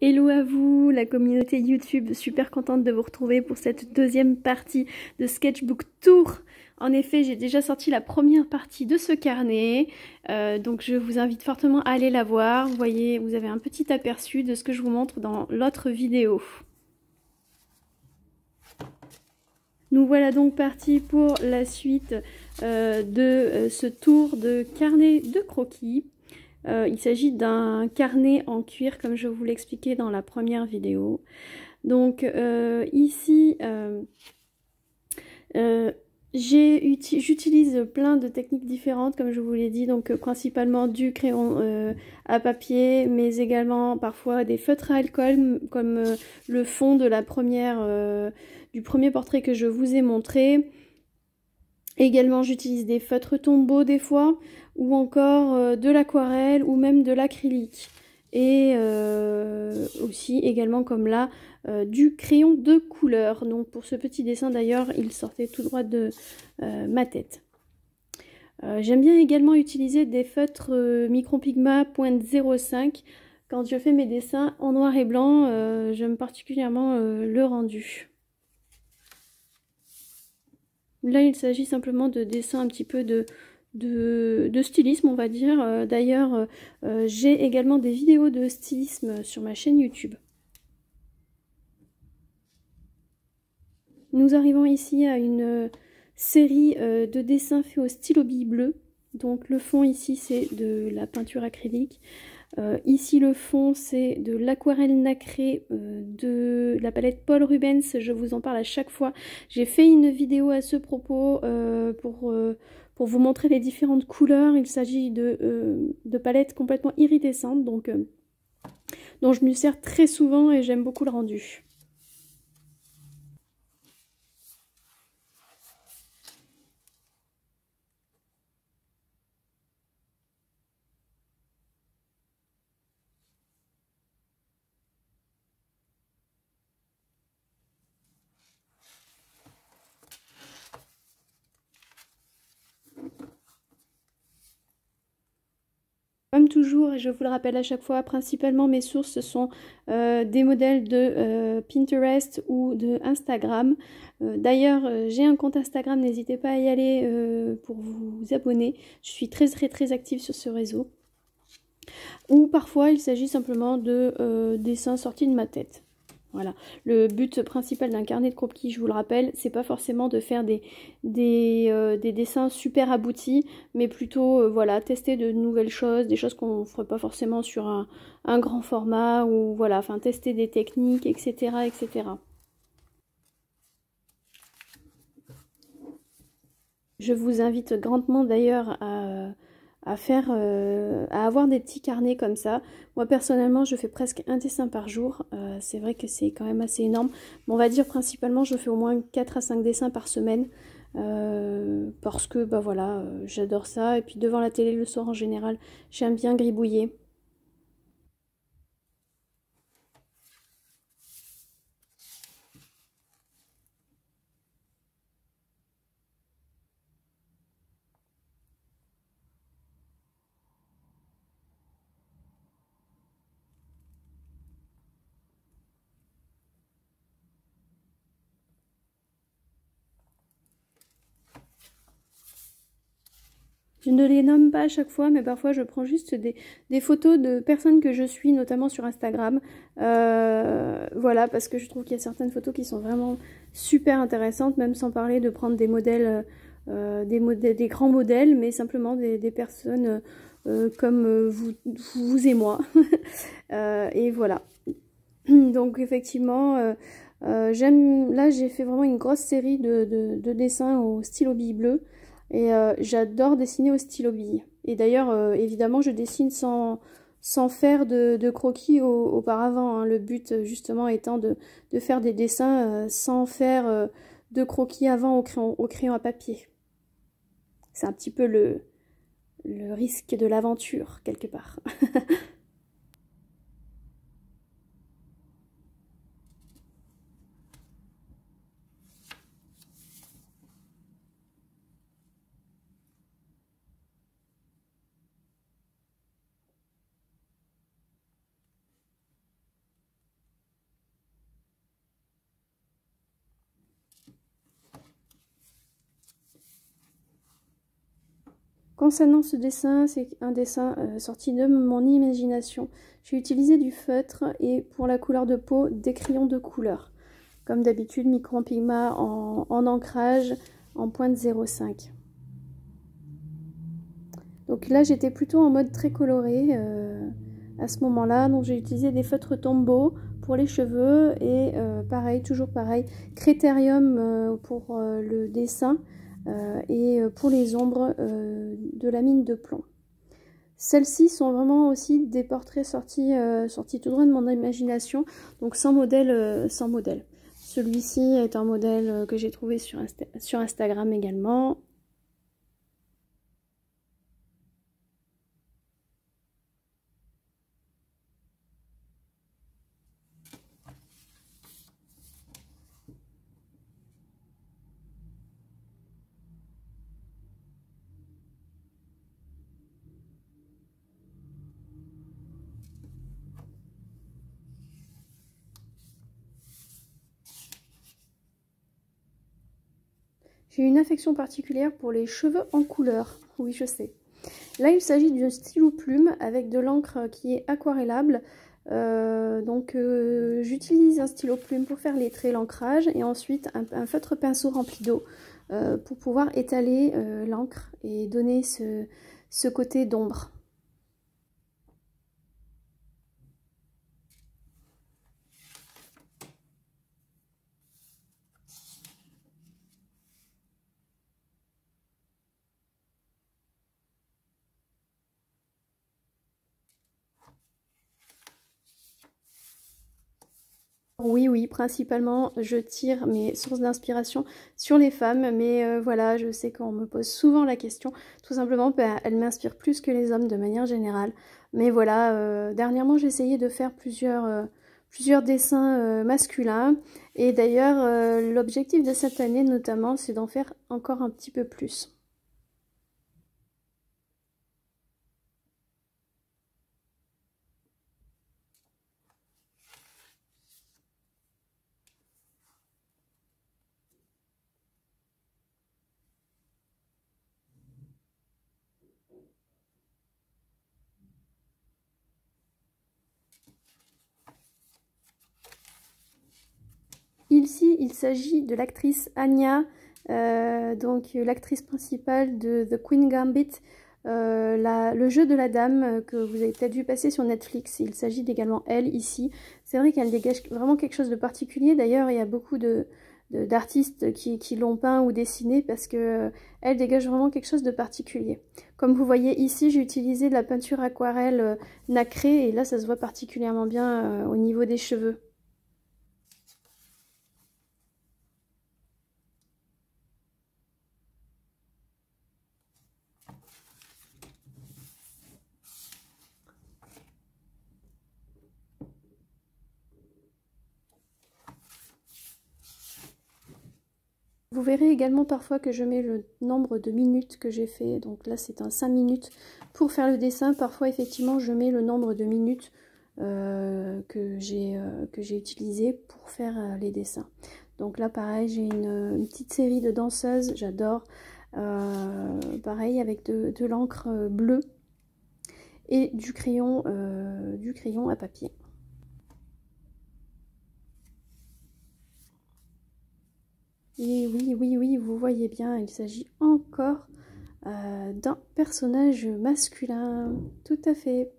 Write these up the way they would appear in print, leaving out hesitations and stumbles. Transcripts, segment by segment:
Hello à vous, la communauté YouTube, super contente de vous retrouver pour cette deuxième partie de Sketchbook Tour. En effet, j'ai déjà sorti la première partie de ce carnet, donc je vous invite fortement à aller la voir. Vous voyez, vous avez un petit aperçu de ce que je vous montre dans l'autre vidéo. Nous voilà donc partis pour la suite de ce tour de carnet de croquis. Il s'agit d'un carnet en cuir comme je vous l'expliquais dans la première vidéo. Donc ici j'utilise plein de techniques différentes comme je vous l'ai dit, donc principalement du crayon à papier, mais également parfois des feutres à alcool comme le fond de la du premier portrait que je vous ai montré. Également j'utilise des feutres tombeaux des fois, ou encore de l'aquarelle ou même de l'acrylique. Et aussi également comme là du crayon de couleur. Donc pour ce petit dessin d'ailleurs il sortait tout droit de ma tête. J'aime bien également utiliser des feutres Micropigma .05 quand je fais mes dessins en noir et blanc. J'aime particulièrement le rendu. Là, il s'agit simplement de dessins un petit peu de stylisme, on va dire. D'ailleurs, j'ai également des vidéos de stylisme sur ma chaîne YouTube. Nous arrivons ici à une série de dessins faits au stylo bille bleu. Donc le fond ici, c'est de la peinture acrylique. Ici le fond c'est de l'aquarelle nacrée de la palette Paul Rubens, je vous en parle à chaque fois. J'ai fait une vidéo à ce propos pour vous montrer les différentes couleurs. Il s'agit de palettes complètement iridescentes donc dont je me sers très souvent et j'aime beaucoup le rendu. Comme toujours, et je vous le rappelle à chaque fois, principalement mes sources sont des modèles de Pinterest ou de Instagram. D'ailleurs, j'ai un compte Instagram, n'hésitez pas à y aller pour vous abonner. Je suis très active sur ce réseau. Ou parfois, il s'agit simplement de dessins sortis de ma tête. Voilà, le but principal d'un carnet de croquis, je vous le rappelle, c'est pas forcément de faire des dessins super aboutis, mais plutôt voilà, tester de nouvelles choses, des choses qu'on ne ferait pas forcément sur un grand format, ou voilà, enfin tester des techniques, etc. etc. Je vous invite grandement d'ailleurs à avoir des petits carnets comme ça. Moi personnellement je fais presque un dessin par jour, c'est vrai que c'est quand même assez énorme, mais on va dire principalement je fais au moins 4 à 5 dessins par semaine, parce que bah voilà, j'adore ça, et puis devant la télé le soir en général j'aime bien gribouiller. Je ne les nomme pas à chaque fois, mais parfois je prends juste des photos de personnes que je suis, notamment sur Instagram. Voilà, parce que je trouve qu'il y a certaines photos qui sont vraiment super intéressantes, même sans parler de prendre des modèles, des grands modèles, mais simplement des personnes comme vous et moi. Et voilà. Donc effectivement, là j'ai fait vraiment une grosse série de dessins au stylo bille bleu. Et j'adore dessiner au stylo bille. Et d'ailleurs, évidemment, je dessine sans faire de croquis auparavant, hein. Le but, justement, étant de faire des dessins sans faire de croquis avant au crayon à papier. C'est un petit peu le risque de l'aventure, quelque part. Concernant ce dessin, c'est un dessin sorti de mon imagination. J'ai utilisé du feutre et pour la couleur de peau, des crayons de couleur. Comme d'habitude, micro-pigment en ancrage en pointe 0,5. Donc là, j'étais plutôt en mode très coloré à ce moment-là. Donc j'ai utilisé des feutres Tombow pour les cheveux et pareil, toujours pareil, Critérium pour le dessin et pour les ombres de la mine de plomb. Celles-ci sont vraiment aussi des portraits sortis tout droit de mon imagination, donc sans modèle. Celui-ci est un modèle que j'ai trouvé sur Instagram également. J'ai une affection particulière pour les cheveux en couleur, oui je sais. Là il s'agit d'un stylo plume avec de l'encre qui est aquarellable. J'utilise un stylo plume pour faire les traits, l'ancrage et ensuite un feutre pinceau rempli d'eau pour pouvoir étaler l'encre et donner ce côté d'ombre. Oui, principalement, je tire mes sources d'inspiration sur les femmes, mais voilà, je sais qu'on me pose souvent la question, tout simplement, elles m'inspirent plus que les hommes de manière générale. Mais voilà, dernièrement, j'ai essayé de faire plusieurs dessins masculins, et d'ailleurs, l'objectif de cette année, notamment, c'est d'en faire encore un petit peu plus. Ici, il s'agit de l'actrice Anya, donc l'actrice principale de The Queen Gambit, le jeu de la dame que vous avez peut-être vu passer sur Netflix. Il s'agit également elle ici. C'est vrai qu'elle dégage vraiment quelque chose de particulier. D'ailleurs, il y a beaucoup d'artistes qui l'ont peint ou dessiné parce que elle dégage vraiment quelque chose de particulier. Comme vous voyez ici, j'ai utilisé de la peinture aquarelle nacrée et là, ça se voit particulièrement bien au niveau des cheveux. Vous verrez également parfois que je mets le nombre de minutes que j'ai fait. Donc là, c'est un 5 minutes pour faire le dessin. Parfois, effectivement, je mets le nombre de minutes que j'ai utilisé pour faire les dessins. Donc là, pareil, j'ai une petite série de danseuses. J'adore. Pareil, avec de l'encre bleue et du crayon à papier. Et oui, vous voyez bien, il s'agit encore d'un personnage masculin, tout à fait.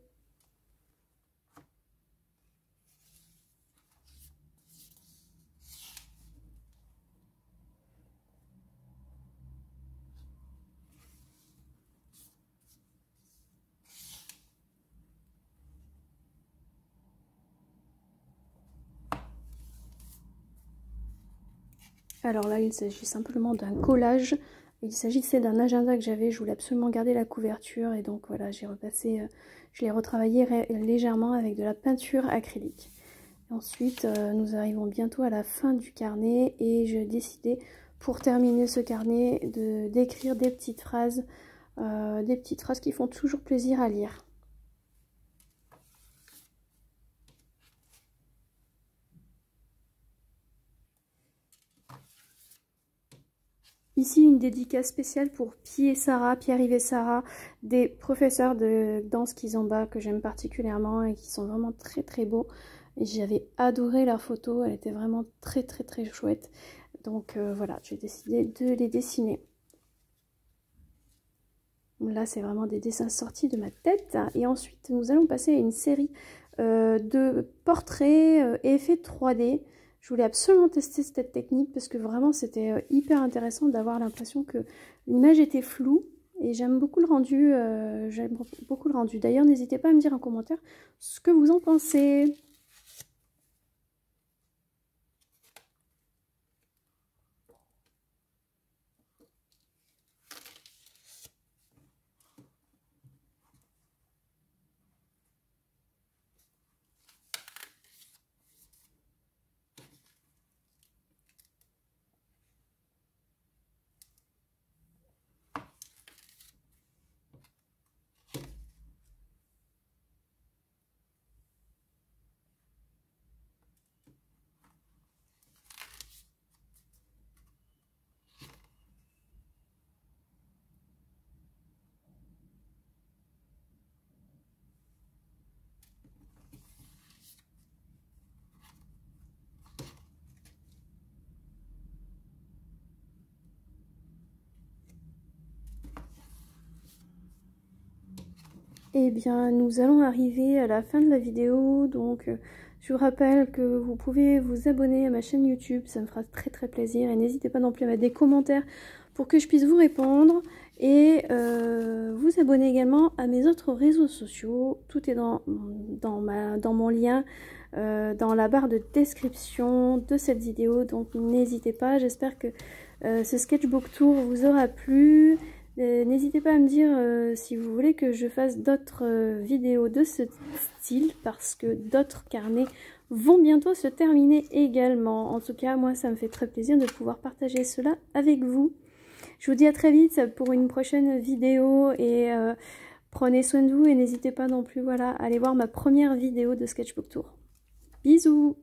Alors là, il s'agit simplement d'un collage. Il s'agissait d'un agenda que j'avais, je voulais absolument garder la couverture et donc voilà, j'ai repassé, je l'ai retravaillé légèrement avec de la peinture acrylique. Ensuite, nous arrivons bientôt à la fin du carnet et j'ai décidé, pour terminer ce carnet, d'écrire des petites phrases qui font toujours plaisir à lire. Ici, une dédicace spéciale pour Pierre-Yves et Sarah, des professeurs de danse kizomba que j'aime particulièrement et qui sont vraiment très très beaux. Et j'avais adoré leurs photos, elle était vraiment très très très chouette. Donc voilà, j'ai décidé de les dessiner. Là, c'est vraiment des dessins sortis de ma tête. Et ensuite, nous allons passer à une série de portraits et effets 3D. Je voulais absolument tester cette technique parce que vraiment, c'était hyper intéressant d'avoir l'impression que l'image était floue. Et j'aime beaucoup le rendu. D'ailleurs, n'hésitez pas à me dire en commentaire ce que vous en pensez. Eh bien, nous allons arriver à la fin de la vidéo, donc je vous rappelle que vous pouvez vous abonner à ma chaîne YouTube, ça me fera très très plaisir, et n'hésitez pas non plus à mettre des commentaires pour que je puisse vous répondre, et vous abonner également à mes autres réseaux sociaux, tout est dans mon lien, dans la barre de description de cette vidéo, donc n'hésitez pas, j'espère que ce sketchbook tour vous aura plu. N'hésitez pas à me dire si vous voulez que je fasse d'autres vidéos de ce style parce que d'autres carnets vont bientôt se terminer également. En tout cas, moi, ça me fait très plaisir de pouvoir partager cela avec vous. Je vous dis à très vite pour une prochaine vidéo et prenez soin de vous et n'hésitez pas non plus voilà, à aller voir ma première vidéo de Sketchbook Tour. Bisous!